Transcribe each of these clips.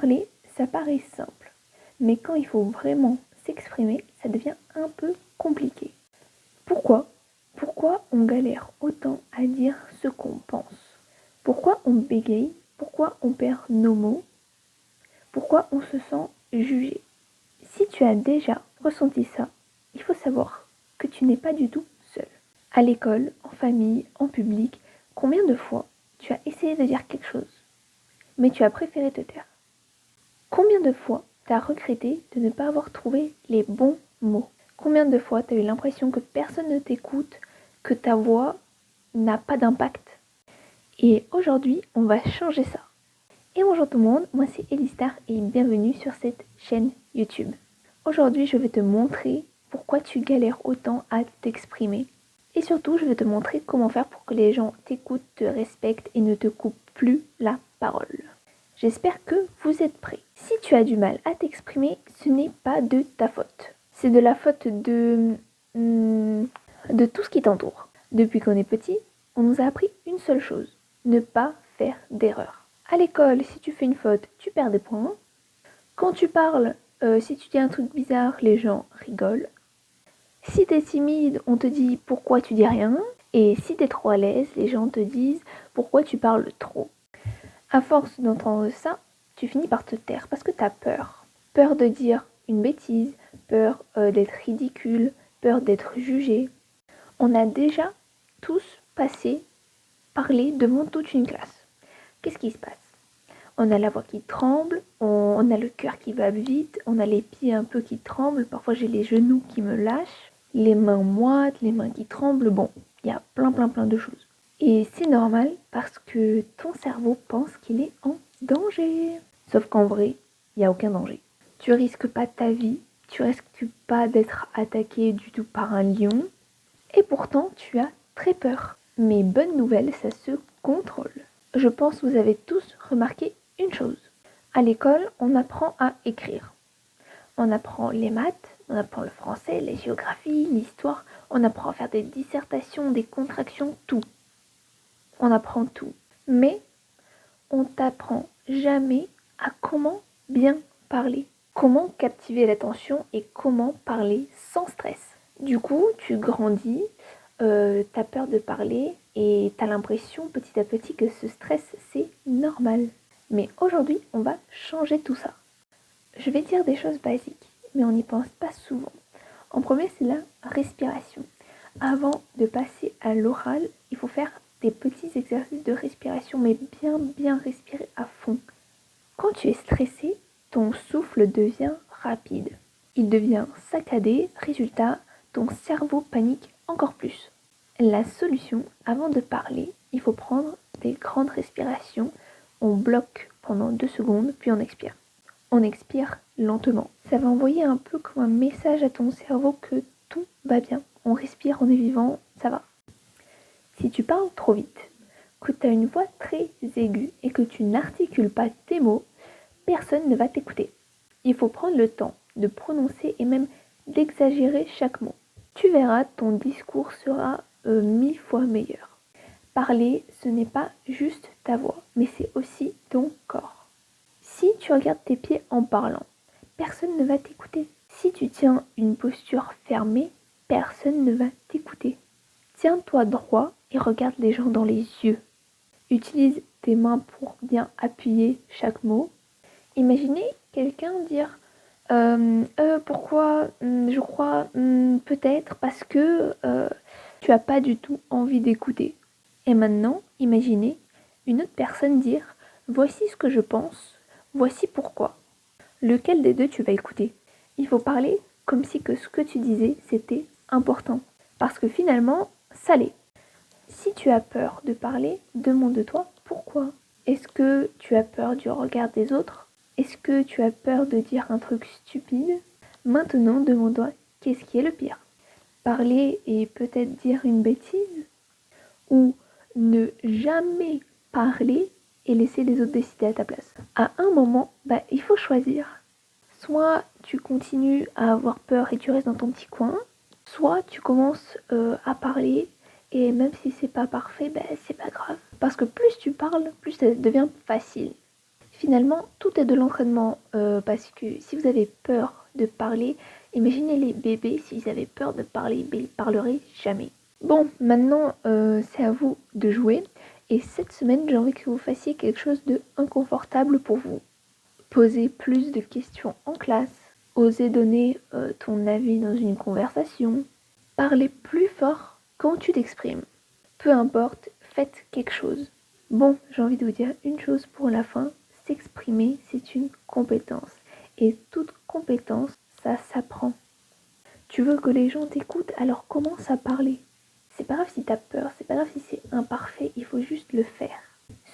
Parler, ça paraît simple, mais quand il faut vraiment s'exprimer, ça devient un peu compliqué. Pourquoi? Pourquoi on galère autant à dire ce qu'on pense? Pourquoi on bégaye? Pourquoi on perd nos mots? Pourquoi on se sent jugé? Si tu as déjà ressenti ça, il faut savoir que tu n'es pas du tout seul. À l'école, en famille, en public, combien de fois tu as essayé de dire quelque chose, mais tu as préféré te taire? Combien de fois tu as regretté de ne pas avoir trouvé les bons mots? Combien de fois tu as eu l'impression que personne ne t'écoute, que ta voix n'a pas d'impact? Et aujourd'hui, on va changer ça. Et bonjour tout le monde, moi c'est Elistar et bienvenue sur cette chaîne YouTube. Aujourd'hui, je vais te montrer pourquoi tu galères autant à t'exprimer. Et surtout, je vais te montrer comment faire pour que les gens t'écoutent, te respectent et ne te coupent plus la parole. J'espère que vous êtes prêts. Si tu as du mal à t'exprimer, ce n'est pas de ta faute. C'est de la faute de tout ce qui t'entoure. Depuis qu'on est petit, on nous a appris une seule chose, ne pas faire d'erreur. À l'école, si tu fais une faute, tu perds des points. Quand tu parles, si tu dis un truc bizarre, les gens rigolent. Si t'es timide, on te dit pourquoi tu dis rien. Et si t'es trop à l'aise, les gens te disent pourquoi tu parles trop. À force d'entendre ça, tu finis par te taire parce que t'as peur. Peur de dire une bêtise, peur d'être ridicule, peur d'être jugé. On a déjà tous parlé devant toute une classe. Qu'est-ce qui se passe? On a la voix qui tremble, on a le cœur qui va vite, on a les pieds un peu qui tremblent, parfois j'ai les genoux qui me lâchent, les mains moites, les mains qui tremblent, bon, il y a plein de choses. Et c'est normal parce que ton cerveau pense qu'il est en danger. Sauf qu'en vrai, il n'y a aucun danger. Tu risques pas ta vie, tu risques pas d'être attaqué du tout par un lion, et pourtant tu as très peur. Mais bonne nouvelle, ça se contrôle. Je pense que vous avez tous remarqué une chose. À l'école, on apprend à écrire. On apprend les maths, on apprend le français, la géographie, l'histoire, on apprend à faire des dissertations, des contractions, tout. On apprend tout. Mais on t'apprend jamais à comment bien parler, comment captiver l'attention et comment parler sans stress. Du coup, tu grandis, t'as peur de parler et t'as l'impression petit à petit que ce stress, c'est normal. Mais aujourd'hui, on va changer tout ça. Je vais dire des choses basiques, mais on n'y pense pas souvent. En premier, c'est la respiration. Avant de passer à l'oral, il faut faire des petits exercices de respiration, mais bien respirer à fond. Quand tu es stressé, ton souffle devient rapide. Il devient saccadé, résultat, ton cerveau panique encore plus. La solution, avant de parler, il faut prendre des grandes respirations. On bloque pendant 2 secondes, puis on expire. On expire lentement. Ça va envoyer un peu comme un message à ton cerveau que tout va bien. On respire, on est vivant, ça va. Si tu parles trop vite, que tu as une voix très aiguë et que tu n'articules pas tes mots, personne ne va t'écouter. Il faut prendre le temps de prononcer et même d'exagérer chaque mot. Tu verras, ton discours sera 1000 fois meilleur. Parler, ce n'est pas juste ta voix, mais c'est aussi ton corps. Si tu regardes tes pieds en parlant, personne ne va t'écouter. Si tu tiens une posture fermée, personne ne va t'écouter. Tiens-toi droit et regarde les gens dans les yeux. Utilise tes mains pour bien appuyer chaque mot. Imaginez quelqu'un dire pourquoi, je crois, peut-être, parce que tu n'as pas du tout envie d'écouter. Et maintenant, imaginez une autre personne dire voici ce que je pense, voici pourquoi. Lequel des deux tu vas écouter? Il faut parler comme si que ce que tu disais c'était important. Parce que finalement, ça l'est. Si tu as peur de parler, demande-toi pourquoi. Est-ce que tu as peur du regard des autres? Est-ce que tu as peur de dire un truc stupide? Maintenant, demande-toi qu'est-ce qui est le pire? Parler et peut-être dire une bêtise? Ou ne jamais parler et laisser les autres décider à ta place? À un moment, il faut choisir. Soit tu continues à avoir peur et tu restes dans ton petit coin, soit tu commences à parler et même si c'est pas parfait, c'est pas grave. Parce que plus tu parles, plus ça devient facile. Finalement, tout est de l'entraînement parce que si vous avez peur de parler, imaginez les bébés, s'ils avaient peur de parler, ils parleraient jamais. Bon, maintenant, c'est à vous de jouer. Et cette semaine, j'ai envie que vous fassiez quelque chose de inconfortable pour vous. Posez plus de questions en classe. Osez donner ton avis dans une conversation. Parlez plus fort quand tu t'exprimes. Peu importe, faites quelque chose. Bon, j'ai envie de vous dire une chose pour la fin. S'exprimer, c'est une compétence. Et toute compétence, ça s'apprend. Tu veux que les gens t'écoutent, alors commence à parler. C'est pas grave si t'as peur, c'est pas grave si c'est imparfait, il faut juste le faire.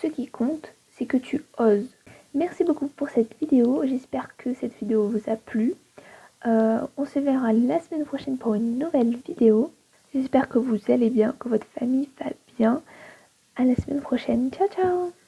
Ce qui compte, c'est que tu oses. Merci beaucoup pour cette vidéo, j'espère que cette vidéo vous a plu. On se verra la semaine prochaine pour une nouvelle vidéo. J'espère que vous allez bien, que votre famille va bien. À la semaine prochaine, ciao ciao!